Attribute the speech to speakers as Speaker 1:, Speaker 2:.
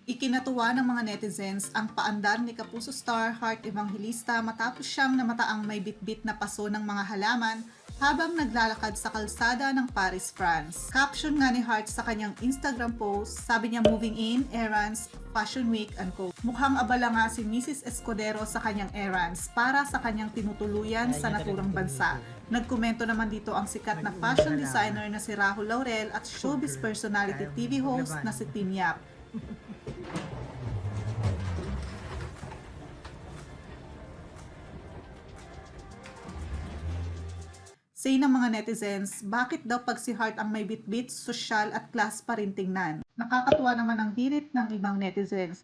Speaker 1: Ikinatuwa ng mga netizens ang paandar ni Kapuso Star Heart Evangelista matapos siyang namataang may bitbit na paso ng mga halaman habang naglalakad sa kalsada ng Paris, France. Caption nga ni Heart sa kanyang Instagram post, sabi niya moving in, errands, Fashion Week, and co. Mukhang abala nga si Mrs. Escudero sa kanyang errands para sa kanyang tinutuluyan sa naturang bansa. Nagkomento naman dito ang sikat na fashion designer na si Rahul Laurel at showbiz personality TV host na si Tim Yap. Say ng mga netizens, bakit daw pag si Heart ang may bitbit, sosyal at class pa rin tingnan? Nakakatuwa naman ang hirit ng ibang netizens.